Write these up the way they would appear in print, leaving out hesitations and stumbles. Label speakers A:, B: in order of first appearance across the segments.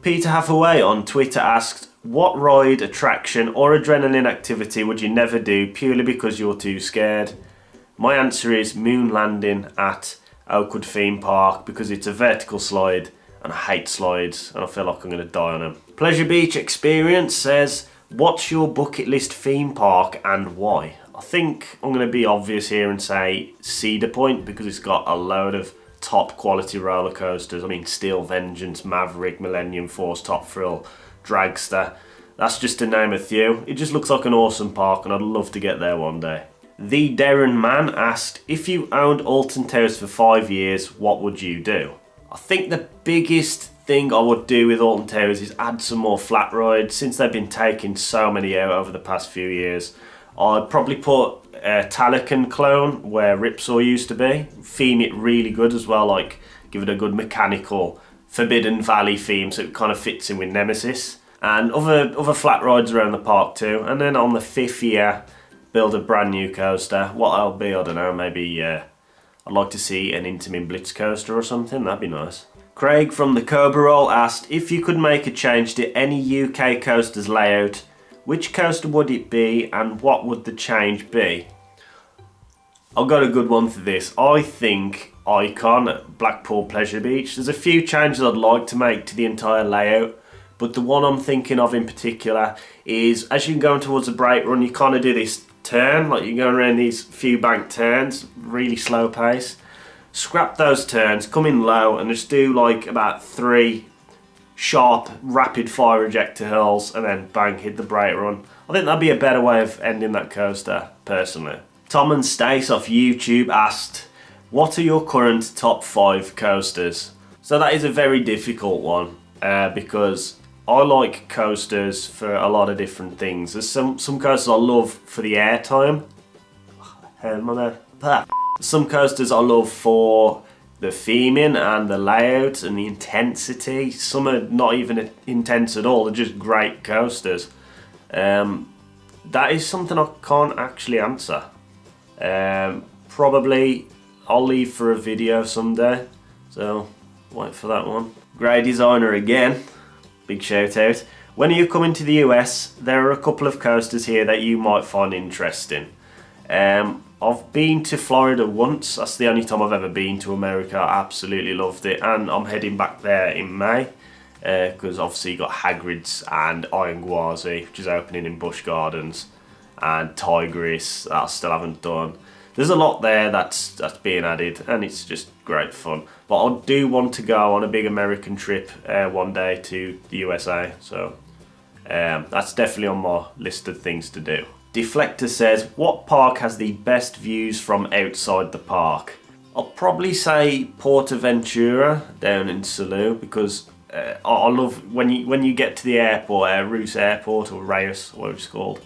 A: Peter Hathaway on Twitter asked, what ride, attraction or adrenaline activity would you never do purely because you're too scared? My answer is moon landing at Oakwood Theme Park because it's a vertical slide and I hate slides and I feel like I'm going to die on them. Pleasure Beach Experience says, what's your bucket list theme park and why? I think I'm going to be obvious here and say Cedar Point because it's got a load of top quality roller coasters. I mean Steel Vengeance, Maverick, Millennium Force, Top Thrill, Dragster. That's just to name a few. It just looks like an awesome park and I'd love to get there one day. The Darren Man asked, if you owned Alton Towers for 5 years, what would you do? I think the biggest thing I would do with Alton Towers is add some more flat rides. Since they've been taking so many out over the past few years, I'd probably put a Talican clone where Ripsaw used to be. Theme it really good as well, like give it a good mechanical Forbidden Valley theme so it kind of fits in with Nemesis. And other flat rides around the park too. And then on the 5th year, build a brand new coaster. What I'll be, I don't know, maybe I'd like to see an Intamin Blitz coaster or something, that'd be nice. Craig from the Cobra Roll asked, if you could make a change to any UK coaster's layout, which coaster would it be and what would the change be? I've got a good one for this. I think Icon at Blackpool Pleasure Beach. There's a few changes I'd like to make to the entire layout, but the one I'm thinking of in particular is as you're going towards a brake run, you kind of do this turn, like you're going around these few bank turns, really slow pace. Scrap those turns, come in low and just do like about 3 sharp, rapid fire ejector hills and then bang, hit the brake run. I think that'd be a better way of ending that coaster, personally. Tom and Stace off YouTube asked, what are your current top 5 coasters? So that is a very difficult one because I like coasters for a lot of different things. There's some coasters I love for the airtime. Some coasters I love for the theming and the layout and the intensity. Some are not even intense at all, they're just great coasters. That is something I can't actually answer. Probably I'll leave for a video someday, so wait for that one. Great Designer again, big shout out. When are you coming to the US? There are a couple of coasters here that you might find interesting. I've been to Florida once, that's the only time I've ever been to America. I absolutely loved it and I'm heading back there in May because obviously you got Hagrid's and Iron Gwazi, which is opening in Busch Gardens, and Tigris that I still haven't done. There's a lot there that's being added and it's just great fun. But I do want to go on a big American trip one day to the USA, so that's definitely on my list of things to do. Deflector says, what park has the best views from outside the park? I'll probably say Portaventura down in Salou because I love when you get to the airport, Roos Airport or Reyes, or whatever it's called,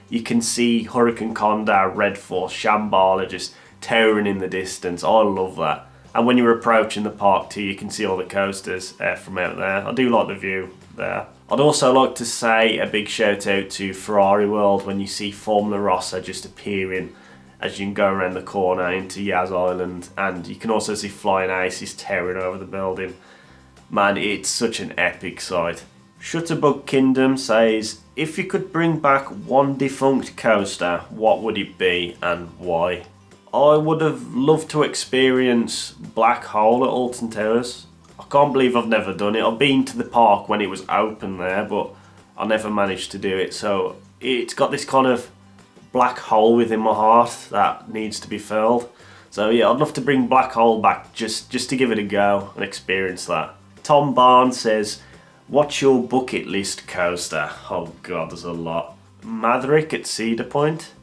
A: you can see Hurricane Condor, Red Force, Shambhala just towering in the distance. I love that. And when you're approaching the park too, you can see all the coasters from out there. I do like the view there. I'd also like to say a big shout out to Ferrari World when you see Formula Rossa just appearing as you can go around the corner into Yaz Island, and you can also see Flying Aces towering over the building. Man, it's such an epic sight. Shutterbug Kingdom says, if you could bring back one defunct coaster, what would it be and why? I would have loved to experience Black Hole at Alton Towers. I can't believe I've never done it. I've been to the park when it was open there, but I never managed to do it. So it's got this kind of black hole within my heart that needs to be filled. So yeah, I'd love to bring Black Hole back just to give it a go and experience that. Tom Barnes says, what's your bucket list coaster? Oh god, there's a lot. Maverick at Cedar Point.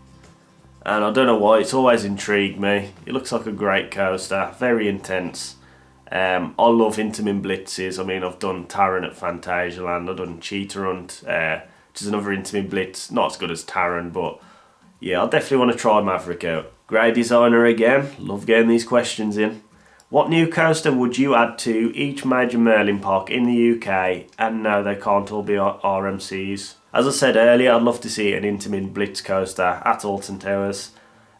A: And I don't know why, it's always intrigued me. It looks like a great coaster, very intense. I love Intamin Blitzes. I mean, I've done Taron at Phantasialand, I've done Cheetah Hunt, which is another Intamin Blitz. Not as good as Taron, but yeah, I definitely want to try Maverick out. Great Designer again, love getting these questions in. What new coaster would you add to each major Merlin park in the UK? And no, they can't all be RMCs. As I said earlier, I'd love to see an Intamin Blitz coaster at Alton Towers.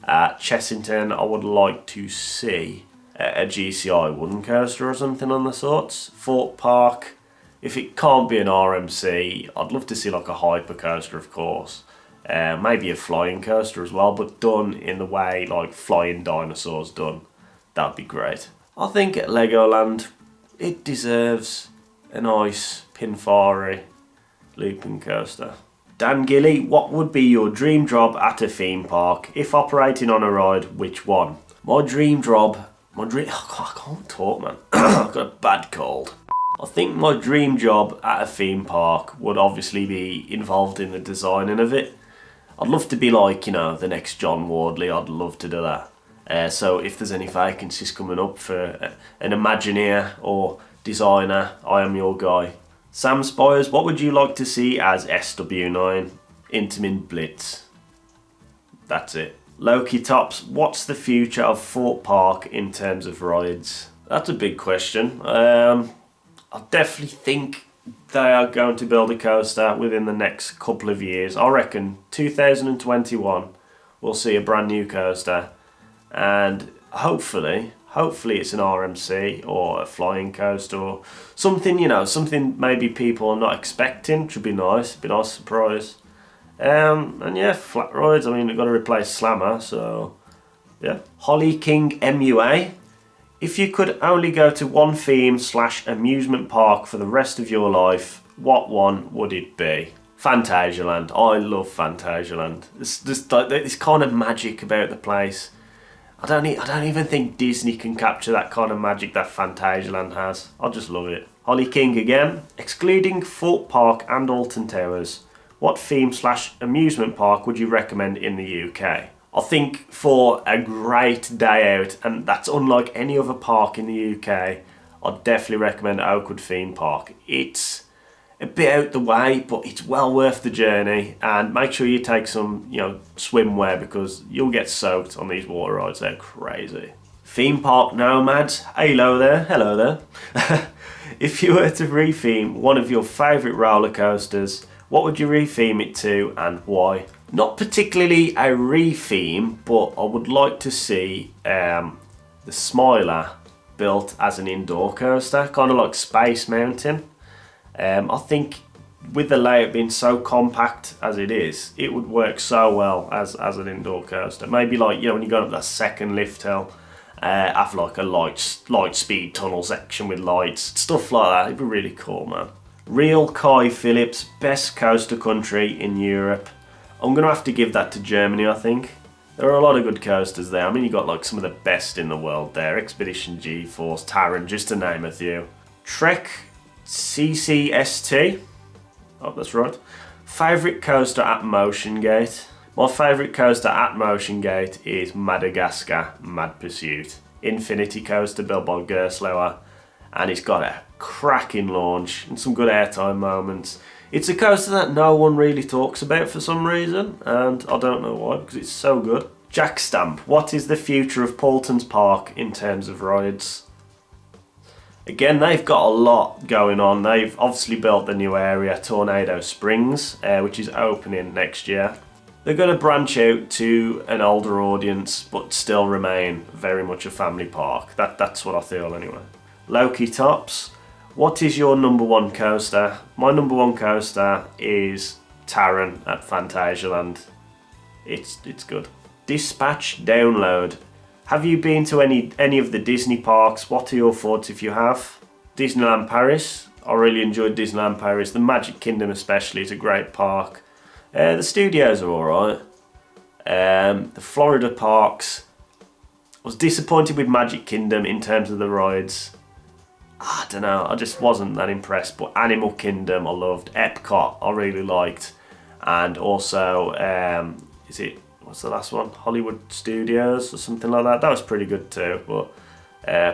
A: At Chessington, I would like to see a GCI wooden coaster or something on the sorts. Fort Park, If it can't be an RMC, I'd love to see like a hypercoaster, of course. Maybe a flying coaster as well, but done in the way like Flying Dinosaurs done. That'd be great. I think at Legoland, it deserves a nice Pinfari looping coaster. Dan Gilly, what would be your dream job at a theme park? If operating on a ride, which one? My dream job, I can't talk, man. I've got a bad cold. I think my dream job at a theme park would obviously be involved in the designing of it. I'd love to be like, you know, the next John Wardley. I'd love to do that. So if there's any vacancies coming up for an Imagineer or designer, I am your guy. Sam Spires, what would you like to see as SW9? Intamin Blitz. That's it. Loki Tops, what's the future of Fort Park in terms of rides? That's a big question. I definitely think they are going to build a coaster within the next couple of years. I reckon 2021 we'll see a brand new coaster, and hopefully it's an RMC or a flying coaster or something, you know, something maybe people are not expecting, which would be nice, be a nice surprise. And yeah, flat rides, I mean, we've got to replace Slammer, so yeah. Holly King MUA, if you could only go to one theme/amusement park for the rest of your life, what one would it be? Fantasialand. I love Fantasialand. There's just like this kind of magic about the place. I don't even think Disney can capture that kind of magic that Fantasialand has. I just love it. Holly King again. Excluding Fort Park and Alton Towers, what theme/amusement park would you recommend in the UK? I think for a great day out, and that's unlike any other park in the UK, I'd definitely recommend Oakwood Theme Park. It's a bit out the way, but it's well worth the journey, and make sure you take some, you know, swimwear because you'll get soaked on these water rides. They're crazy. Theme Park Nomads, hello there. If you were to retheme one of your favourite roller coasters, what would you retheme it to and why? Not particularly a retheme, but I would like to see the Smiler built as an indoor coaster, kind of like Space Mountain. I think with the layout being so compact as it is, it would work so well as an indoor coaster. Maybe like, you know, when you go up that second lift hill, have like a light speed tunnel section with lights, stuff like that. It'd be really cool, man. Real Kai Phillips, best coaster country in Europe. I'm going to have to give that to Germany, I think. There are a lot of good coasters there. I mean, you got like some of the best in the world there. Expedition G-Force, Taron, just to name a few. Trek CCST. Oh, that's right. Favourite coaster at Motion Gate. My favourite coaster at Motion Gate is Madagascar Mad Pursuit. Infinity coaster built by Gerstlauer. And it's got a cracking launch and some good airtime moments. It's a coaster that no one really talks about for some reason, and I don't know why, because it's so good. Jack Stamp, what is the future of Paultons Park in terms of rides? Again, they've got a lot going on. They've obviously built the new area, Tornado Springs, which is opening next year. They're going to branch out to an older audience, but still remain very much a family park. That's what I feel anyway. Loki Tops, what is your number one coaster? My number one coaster is Taron at Fantasialand. It's good. Dispatch Download. Have you been to any of the Disney parks? What are your thoughts if you have? Disneyland Paris. I really enjoyed Disneyland Paris. The Magic Kingdom especially is a great park. The studios are alright. The Florida parks. I was disappointed with Magic Kingdom in terms of the rides. I don't know, I just wasn't that impressed, but Animal Kingdom I loved, Epcot I really liked, and also, what's the last one? Hollywood Studios or something like that. That was pretty good too, but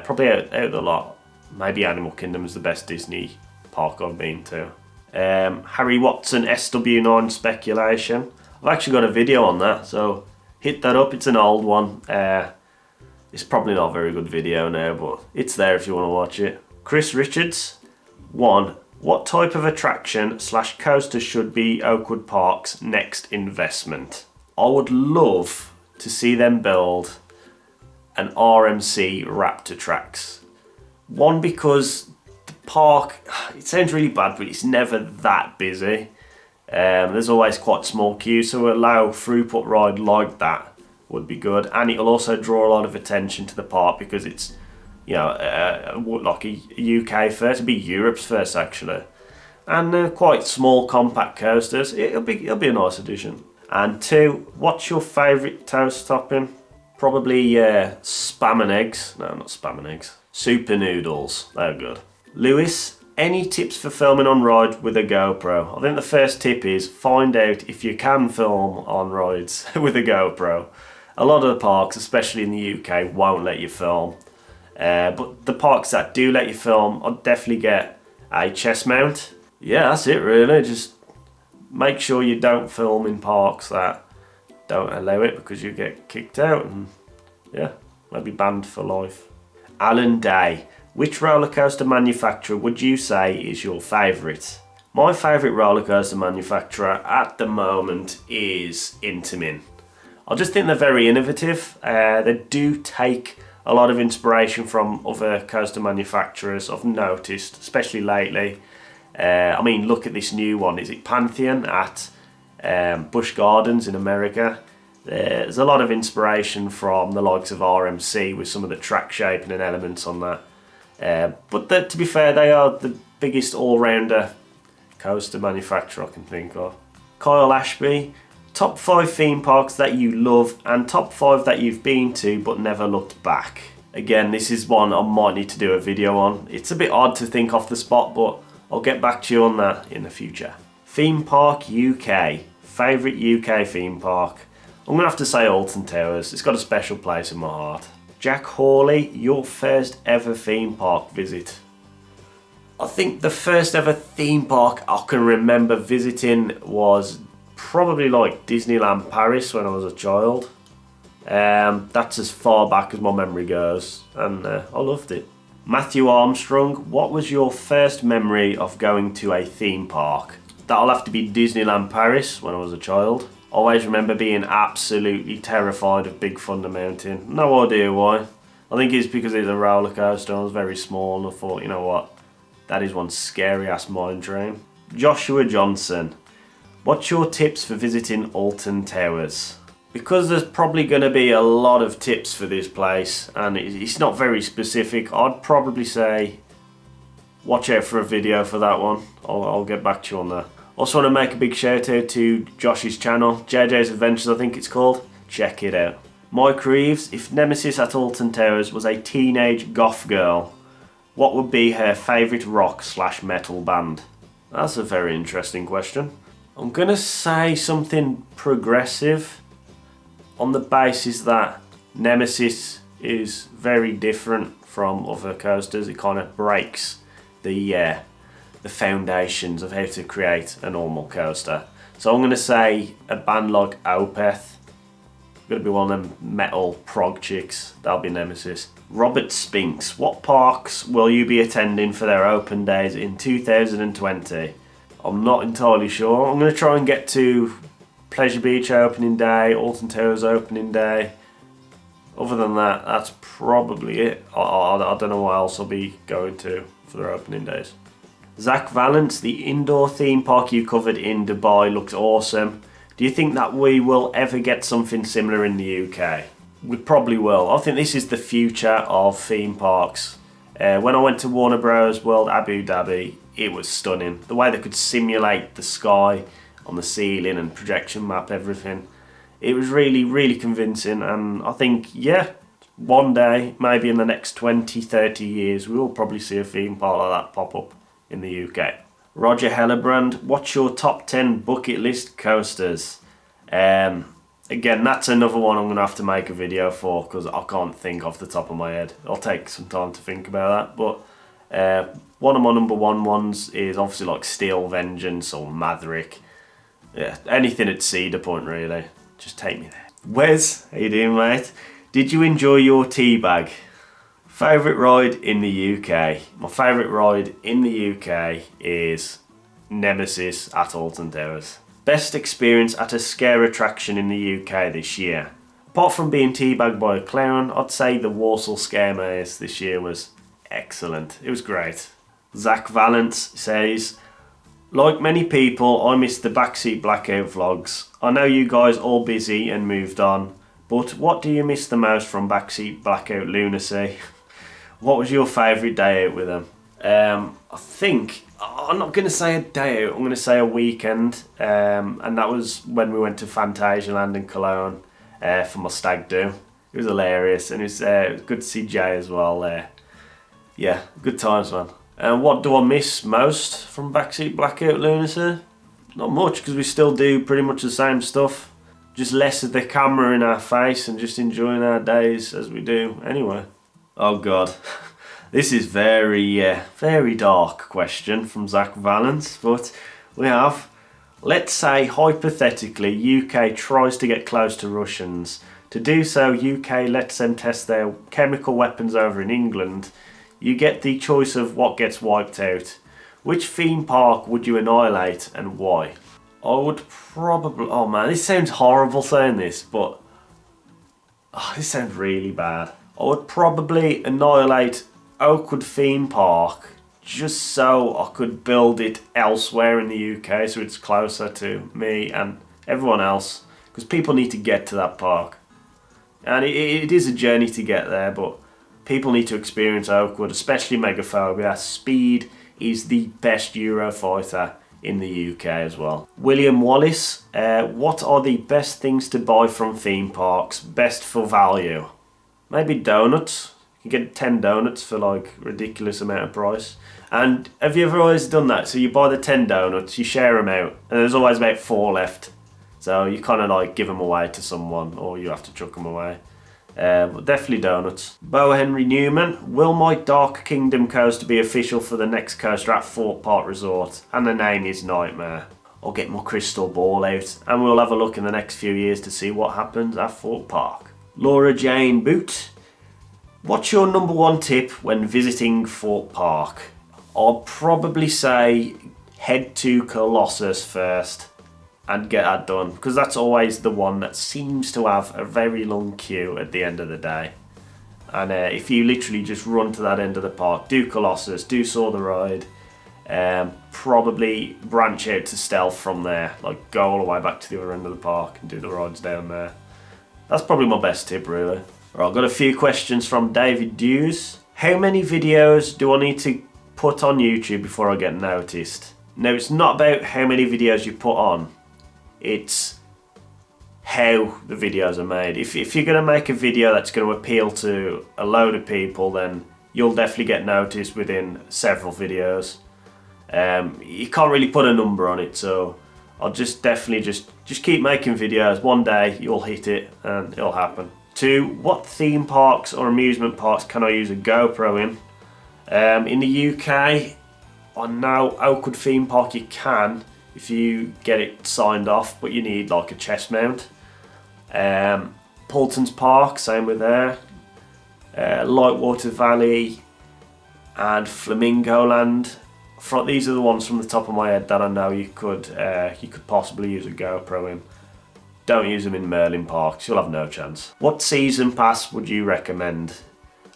A: probably out of the lot, maybe Animal Kingdom is the best Disney park I've been to. Harry Watson SW9 Speculation. I've actually got a video on that, so hit that up, it's an old one. It's probably not a very good video now, but it's there if you want to watch it. Chris Richards, 1. What type of attraction/coaster should be Oakwood Park's next investment? I would love to see them build an RMC Raptor Tracks. 1, because park, it sounds really bad, but it's never that busy. There's always quite small queues, so allow throughput ride like that would be good, and it'll also draw a lot of attention to the park because it's, you know, like a UK first, it'll be Europe's first actually, and quite small compact coasters. It'll be a nice addition. And 2, what's your favourite toast topping? Probably spam and eggs. No, not spam and eggs. Super noodles. They're good. Lewis, any tips for filming on ride with a GoPro? I think the first tip is find out if you can film on rides with a GoPro. A lot of the parks, especially in the UK, won't let you film. But the parks that do let you film, I'd definitely get a chest mount. Yeah, that's it really. Just make sure you don't film in parks that don't allow it because you get kicked out and yeah, maybe banned for life. Alan Day, which roller coaster manufacturer would you say is your favourite? My favourite roller coaster manufacturer at the moment is Intamin. I just think they're very innovative. They do take a lot of inspiration from other coaster manufacturers, I've noticed, especially lately. I mean, look at this new one. Is it Pantheon at Busch Gardens in America? There's a lot of inspiration from the likes of RMC with some of the track shaping and elements on that. But to be fair, they are the biggest all-rounder coaster manufacturer I can think of. Kyle Ashby, top 5 theme parks that you love and top 5 that you've been to but never looked back. Again, this is one I might need to do a video on. It's a bit odd to think off the spot, but I'll get back to you on that in the future. Theme Park UK. Favourite UK theme park? I'm going to have to say Alton Towers. It's got a special place in my heart. Jack Hawley, your first ever theme park visit? I think the first ever theme park I can remember visiting was probably like Disneyland Paris when I was a child. That's as far back as my memory goes, and I loved it. Matthew Armstrong, what was your first memory of going to a theme park? That'll have to be Disneyland Paris when I was a child. I always remember being absolutely terrified of Big Thunder Mountain. No idea why. I think it's because it's a roller coaster. I was very small and I thought, you know what, that is one scary ass mind dream. Joshua Johnson, what's your tips for visiting Alton Towers? Because there's probably going to be a lot of tips for this place and it's not very specific, I'd probably say watch out for a video for that one. I'll get back to you on that. Also want to make a big shout out to Josh's channel, JJ's Adventures I think it's called. Check it out. Mike Reeves, if Nemesis at Alton Towers was a teenage goth girl, what would be her favourite rock/metal band? That's a very interesting question. I'm going to say something progressive, on the basis that Nemesis is very different from other coasters. It kind of breaks the foundations of how to create a normal coaster. So I'm going to say a band like Opeth. Going to be one of them metal prog chicks. That'll be Nemesis. Robert Spinks, what parks will you be attending for their open days in 2020? I'm not entirely sure. I'm going to try and get to Pleasure Beach opening day, Alton Towers opening day. Other than that, that's probably it. I don't know what else I'll be going to for their opening days. Zach Valance, the indoor theme park you covered in Dubai looks awesome. Do you think that we will ever get something similar in the UK? We probably will. I think this is the future of theme parks. When I went to Warner Bros. World Abu Dhabi, it was stunning. The way they could simulate the sky on the ceiling and projection map everything. It was really, really convincing, and I think, yeah, one day, maybe in the next 20, 30 years, we will probably see a theme park like that pop up in the UK. Roger Hellebrand, what's your top 10 bucket list coasters? Again, that's another one I'm going to have to make a video for because I can't think off the top of my head. I'll take some time to think about that, but one of my number one ones is obviously like Steel Vengeance or Maverick. Yeah, anything at Cedar Point really. Just take me there. Wes, how you doing, mate? Did you enjoy your tea bag? Favourite ride in the UK? My favourite ride in the UK is Nemesis at Alton Towers. Best experience at a scare attraction in the UK this year? Apart from being teabagged by a clown, I'd say the Walsall Scare Maze this year was excellent. It was great. Zach Valance says, like many people, I miss the backseat blackout vlogs. I know you guys all busy and moved on, but what do you miss the most from backseat blackout lunacy? What was your favourite day out with them? I think, I'm not going to say a day out, I'm going to say a weekend. And that was when we went to Phantasialand in Cologne for my stag do. It was hilarious, and it was good to see Jay as well there. Yeah, good times, man. And what do I miss most from backseat blackout lunacy? Not much, because we still do pretty much the same stuff. Just less of the camera in our face and just enjoying our days as we do anyway. Oh God, this is very dark question from Zach Valance, but we have, let's say hypothetically UK tries to get close to Russians. To do so, UK lets them test their chemical weapons over in England. You get the choice of what gets wiped out. Which theme park would you annihilate and why? I would probably... Oh man, this sounds horrible saying this, but... Oh, this sounds really bad. I would probably annihilate Oakwood Theme Park just so I could build it elsewhere in the UK so it's closer to me and everyone else. Because people need to get to that park. And it is a journey to get there, but... People need to experience Oakwood, especially Megaphobia. Speed is the best Eurofighter in the UK as well. William Wallace, what are the best things to buy from theme parks? Best for value? Maybe donuts. You can get 10 donuts for like ridiculous amount of price. And have you ever always done that? So you buy the 10 donuts, you share them out, and there's always about 4 left. So you kind of like give them away to someone, or you have to chuck them away. But definitely donuts. Bo Henry Newman, will my Dark Kingdom coaster be official for the next coaster at Fort Park Resort? And the name is Nightmare. I'll get my crystal ball out and we'll have a look in the next few years to see what happens at Fort Park. Laura Jane Boot, what's your number one tip when visiting Fort Park? I'll probably say head to Colossus first and get that done, because that's always the one that seems to have a very long queue at the end of the day. And if you literally just run to that end of the park, do Colossus, do Saw the Ride, probably branch out to Stealth from there, like go all the way back to the other end of the park and do the rides down there. That's probably my best tip really. Right, I've got a few questions from David Dews. How many videos do I need to put on YouTube before I get noticed? Now, it's not about how many videos you put on, it's how the videos are made. If you're going to make a video that's going to appeal to a load of people, then you'll definitely get noticed within several videos. You can't really put a number on it, so I'll just definitely just keep making videos. One day you'll hit it and it'll happen. 2, what theme parks or amusement parks can I use a GoPro in? In the UK, I know Oakwood Theme Park you can, if you get it signed off, but you need like a chest mount. Paulton's Park, same with there. Lightwater Valley and Flamingo Land. These are the ones from the top of my head that I know you could possibly use a GoPro in. Don't use them in Merlin Parks, you'll have no chance. What season pass would you recommend?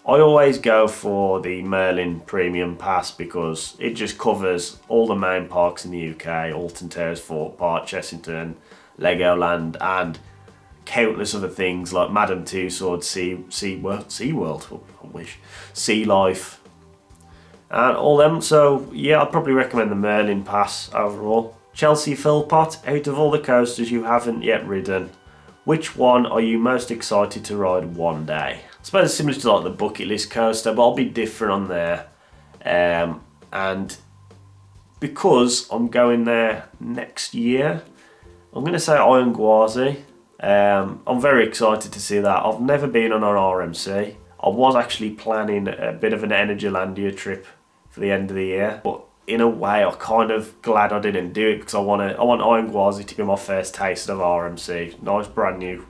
A: I always go for the Merlin Premium Pass because it just covers all the main parks in the UK, Alton Towers, Fort Park, Chessington, Legoland, and countless other things like Madame Tussauds, SeaWorld, I wish, Sea Life, and all them. So yeah, I'd probably recommend the Merlin Pass overall. Chelsea Philpott, out of all the coasters you haven't yet ridden, which one are you most excited to ride one day? I suppose it's similar to like the bucket list coaster, but I'll be different on there. And because I'm going there next year, I'm going to say Iron Gwazi. I'm very excited to see that. I've never been on an RMC. I was actually planning a bit of an Energylandia trip for the end of the year, but in a way I'm kind of glad I didn't do it because I want Iron Gwazi to be my first taste of RMC. Nice brand new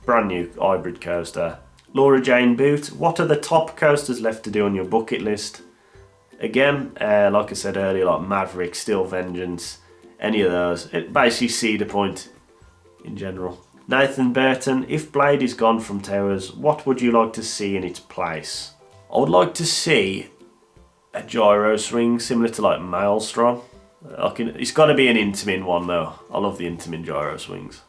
A: hybrid coaster. Laura Jane Boot, what are the top coasters left to do on your bucket list? Again, like I said earlier, like Maverick, Steel Vengeance, any of those. It basically Cedar Point in general. Nathan Burton, if Blade is gone from Towers, what would you like to see in its place? I would like to see a gyro swing similar to like Maelstrom. It's got to be an Intamin one though. I love the Intamin gyro swings.